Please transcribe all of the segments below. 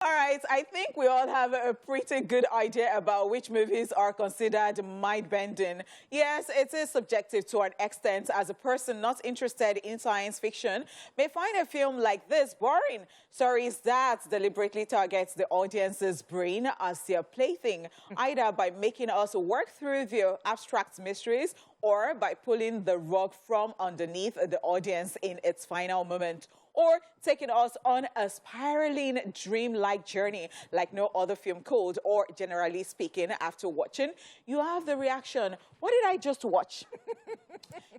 All right, I think we all have a pretty good idea about which movies are considered mind-bending. Yes, it is subjective to an extent, as a person not interested in science fiction may find a film like this boring. Stories that deliberately targets the audience's brain as their plaything, either by making us work through their abstract mysteries or by pulling the rug from underneath the audience in its final moment, or taking us on a spiraling dream-like journey like no other film could, or generally speaking, after watching, you have the reaction, what did I just watch?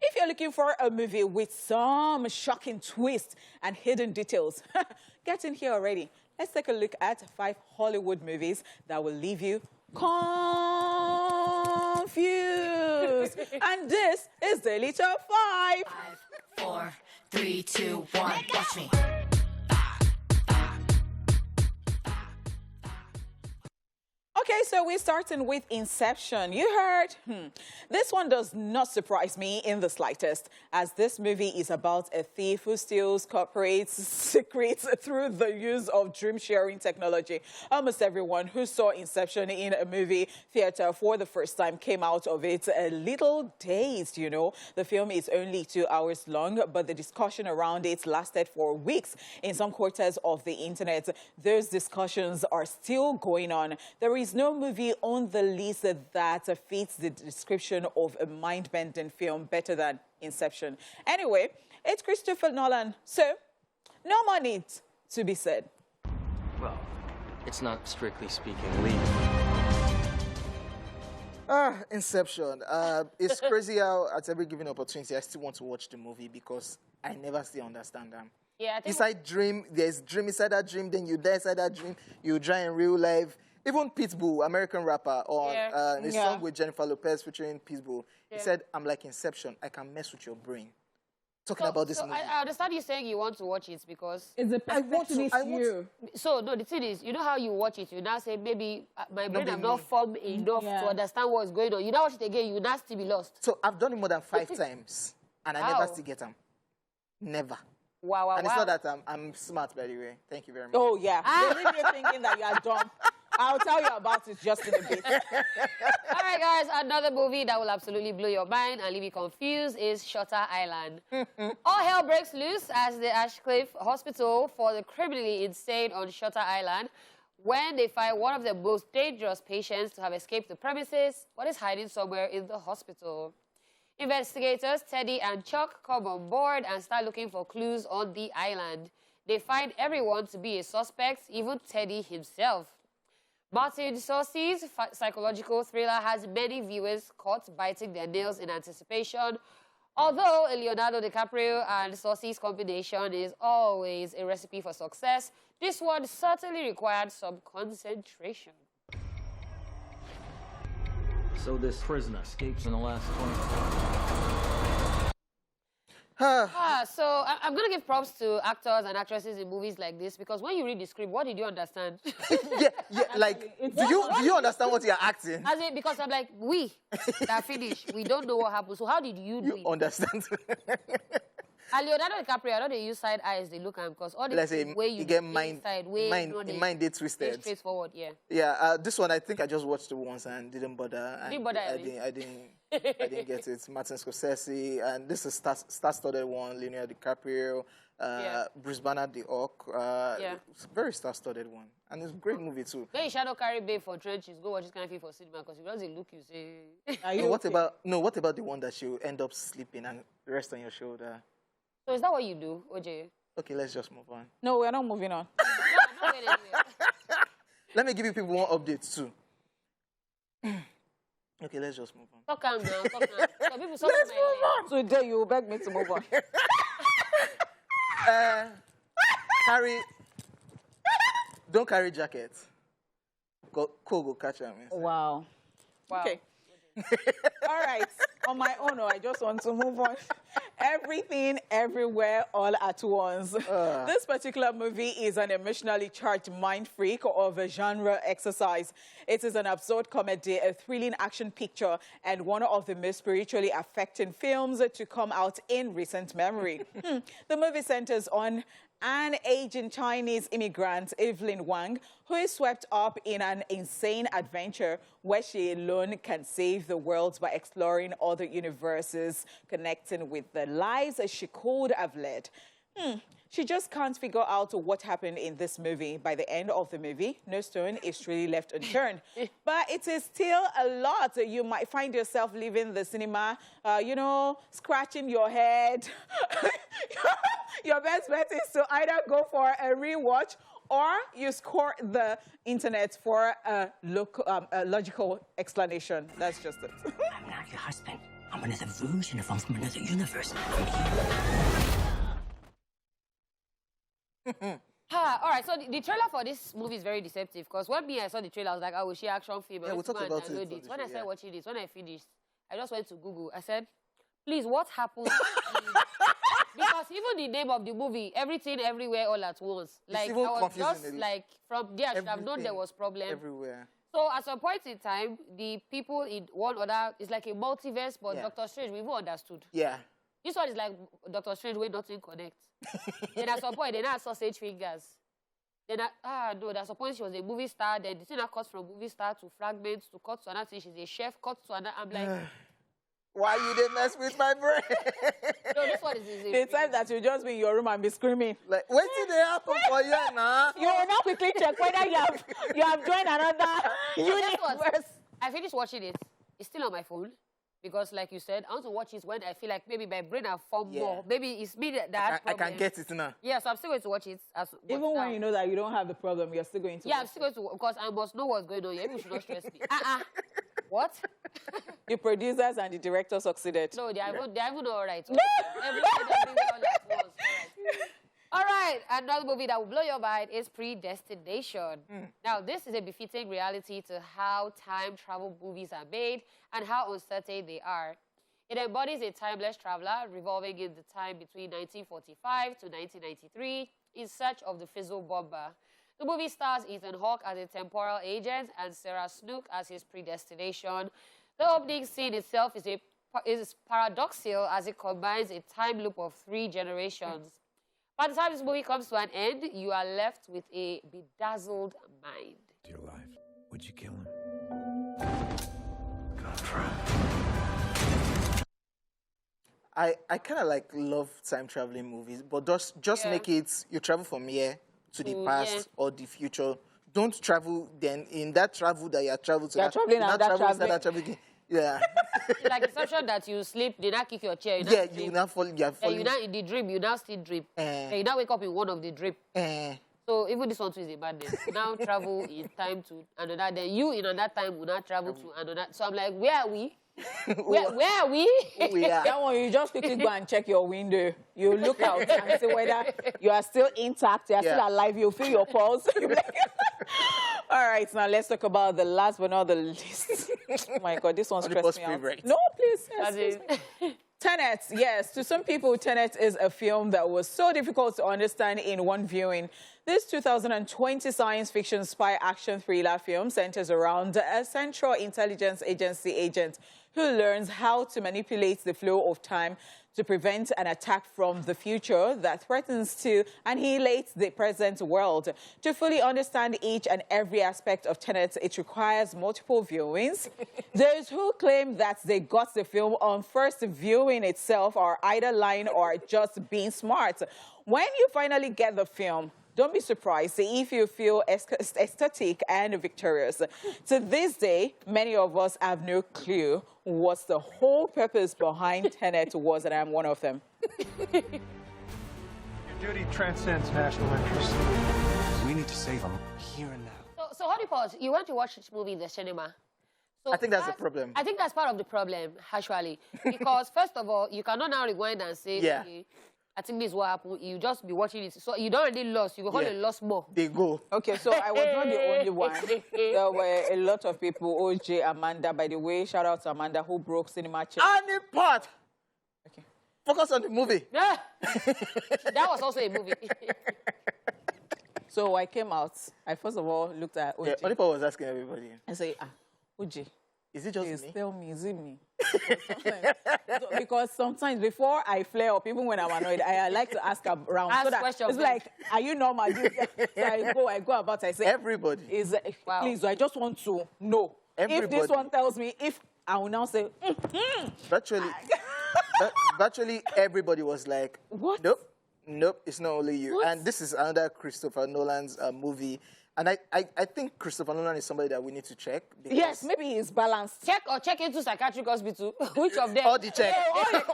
If you're looking for a movie with some shocking twists and hidden details, get in here already. Let's take a look at 5 Hollywood movies that will leave you confused. And this is Daily Top 5. 5, 4, 3, 2, 1, watch me. Okay, so we're starting with Inception. You heard? This one does not surprise me in the slightest, as this movie is about a thief who steals corporate secrets through the use of dream-sharing technology. Almost everyone who saw Inception in a movie theater for the first time came out of it a little dazed, you know. The film is only 2 hours long, but the discussion around it lasted for weeks. In some quarters of the internet, those discussions are still going on. There is no movie on the list that fits the description of a mind-bending film better than Inception. Anyway, it's Christopher Nolan, so no more needs to be said. Well, it's not strictly speaking legal. Inception. It's crazy how at every given opportunity I still want to watch the movie because I never still understand them. Yeah, I think inside dream, there's dream inside that dream, then you die inside that dream, you die in real life. Even Pitbull, American rapper, on a song with Jennifer Lopez featuring Pitbull, he said, I'm like Inception, I can mess with your brain. Talking about this movie. I understand you saying you want to watch it because... It's a perfectionist you. So, no, the thing is, you know how you watch it, you now say, maybe my brain has not formed enough to understand what's going on. You now watch it again, you now still be lost. So, I've done it more than 5 times, and I never still get them. Never. Wow. And it's not that I'm smart, by the way. Thank you very much. Oh, yeah. They leave you thinking that you are dumb. I'll tell you about it just in a bit. All right, guys, another movie that will absolutely blow your mind and leave you confused is Shutter Island. All hell breaks loose as the Ashcliffe Hospital for the criminally insane on Shutter Island when they find one of the most dangerous patients to have escaped the premises, but is hiding somewhere in the hospital. Investigators Teddy and Chuck come on board and start looking for clues on the island. They find everyone to be a suspect, even Teddy himself. Martin Scorsese's psychological thriller has many viewers caught biting their nails in anticipation. Although Leonardo DiCaprio and Scorsese's combination is always a recipe for success, this one certainly required some concentration. So this prisoner escapes in the last 24 hours. So I'm going to give props to actors and actresses in movies like this because when you read the script, what did you understand? Like, do you understand what you're acting? As in, because I'm like, we that finished, we don't know what happened. So how did you do it? Understand? And Leonardo DiCaprio, I know they use side eyes, they look at him because all the way you get mind they twisted. Straightforward, yeah. Yeah, this one I think I just watched it once and didn't bother. Didn't bother. I didn't get it. Martin Scorsese, and this is star-studded one. Leonardo DiCaprio, Bruce Banner, the Orc. It's a very star-studded one, and it's a great movie too. Then you shadow carry babe for trenches. Go watch this kind of film for cinema because if it doesn't look, you say. What about the one that you end up sleeping and rest on your shoulder? So is that what you do, OJ? Okay, let's just move on. No, we're not moving on. No, I'm not going anywhere. Let me give you people one update too. Okay, let's just move on. Talk calm down, talk calm. So people Let's move on. Today you will beg me to move on. Don't carry jacket. Go catch him. Wow. Okay. All right. On my own, I just want to move on. Everything, everywhere, all at once. This particular movie is an emotionally charged mind freak of a genre exercise. It is an absurd comedy, a thrilling action picture, and one of the most spiritually affecting films to come out in recent memory. The movie centers on An aging Chinese immigrant, Evelyn Wang, who is swept up in an insane adventure where she alone can save the world by exploring other universes, connecting with the lives she could have led. She just can't figure out what happened in this movie. By the end of the movie, no stone is really left unturned. But it is still a lot. You might find yourself leaving the cinema, you know, scratching your head. Your best bet is to either go for a rewatch or you score the internet for a logical explanation. That's just it. I'm not your husband. I'm another version of from another universe. All right, so the trailer for this movie is very deceptive because when I saw the trailer, I was like, oh, she action film. Yeah, we'll talk about it. When I started watching this, when I finished, I just went to Google. I said, please, what happened? Because even the name of the movie, Everything, Everywhere, All at Once. Like, I was just like, from there, I should have known there was problem. Everywhere. So at some point in time, the people in one other, it's like a multiverse, but Doctor Strange, we've understood. Yeah. This one is like Doctor Strange where nothing connects. Then at some point, they now sausage fingers. Then, no, at some point she was a movie star. Then the thing that cuts from movie star to fragments to cut to another thing. She's a chef, cut to another. I'm like... Why you didn't mess with my brain? No, this one is easy. The time that you just be in your room and be screaming. Like, what did they happen for you now? You will not quickly check whether you have joined another universe. I finished watching it. It's still on my phone. Because, like you said, I want to watch it when I feel like maybe my brain has formed more. Maybe it's me that I can get it now. Yeah, so I'm still going to watch it. Even when you know that you don't have the problem, you're still going to I'm still going to, because I must know what's going on here. Maybe you should not stress me. What? The producers and the director succeeded. No, they're even all right. Everywhere, all at once. All right, another movie that will blow your mind is Predestination. Now, this is a befitting reality to how time travel movies are made and how uncertain they are. It embodies a timeless traveler revolving in the time between 1945 to 1993 in search of the fizzle bomber. The movie stars Ethan Hawke as a temporal agent and Sarah Snook as his predestination. The opening scene itself is paradoxical as it combines a time loop of 3 generations. By the time this movie comes to an end, you are left with a bedazzled mind. Your life. Would you kill him? Gonna try. I kind of like love time traveling movies, but just make it you travel from here to the past or the future. Don't travel then in that travel that you are traveling to. You're traveling and that traveling. Yeah. It's like Inception that you sleep, they now kick your chair. You now fall. You now in the dream, you now still dream. You now wake up in one of the dream. So even this one too is a madness. You now travel in time to another. Then you in another time will now travel to another. So I'm like, where are we? Where are we? We are. That one, you just quickly go and check your window. You look out and see whether you are still intact, you are still alive, you feel your pulse. All right, now let's talk about the last but not the least. Oh my God, this one stressed me out. No, please. Yes. Tenet, yes. To some people, Tenet is a film that was so difficult to understand in one viewing. This 2020 science fiction spy action thriller film centers around a Central Intelligence Agency agent who learns how to manipulate the flow of time to prevent an attack from the future that threatens to annihilate the present world. To fully understand each and every aspect of Tenet, it requires multiple viewings. Those who claim that they got the film on first viewing itself are either lying or just being smart. When you finally get the film, don't be surprised if you feel ecstatic and victorious. To this day, many of us have no clue what the whole purpose behind Tenet was, and I'm one of them. Your duty transcends national interest. We need to save him here and now. So hold it, pause. You want to watch this movie in the cinema? So I think that's the problem. I think that's part of the problem, actually. Because, first of all, you cannot now rewind and say, okay, I think this is what happened. You just be watching it. So you don't really lost. You only lost more. They go. Okay, so I was not the only one. There were a lot of people. OJ, Amanda, by the way. Shout out to Amanda who broke cinema chair. Any part. Okay. Focus on the movie. Yeah. That was also a movie. So I came out. I first of all looked at OJ. Oliver was asking everybody. I said, OJ, Is it just Please me? tell me, is it me? Because sometimes before I flare up, even when I'm annoyed, I like to ask around. Ask so that questions. it's like, are you normal? So I go about, I say, Everybody. Wow. Please, I just want to know. Everybody. If this one tells me, if I will now say, Virtually everybody was like, What? Nope, it's not only you. What? And this is another Christopher Nolan's movie. And I think Christopher Nolan is somebody that we need to check. yes, maybe he's balanced. Check into psychiatric hospital. Which of them? All the checks.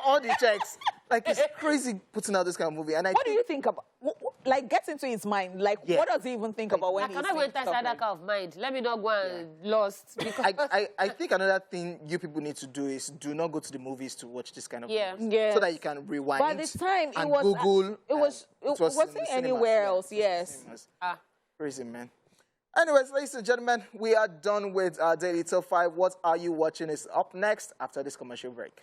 All the checks. Like, it's crazy putting out this kind of movie. And What do you think about, like, get into his mind? Like, Yeah. what does he even think about when I he's cannot go saying inside stuff that like kind of mind. Let me not go and lost. Because I think another thing you people need to do is do not go to the movies to watch this kind of Yeah. movies. Yes. So that you can rewind. By the time it and was, Google. it wasn't in the cinemas. anywhere Yeah, else. it was in the Yes. cinemas. Crazy. Crazy, man. Anyways, ladies and gentlemen, we are done with our Daily Top 5. What Are You Watching is up next after this commercial break.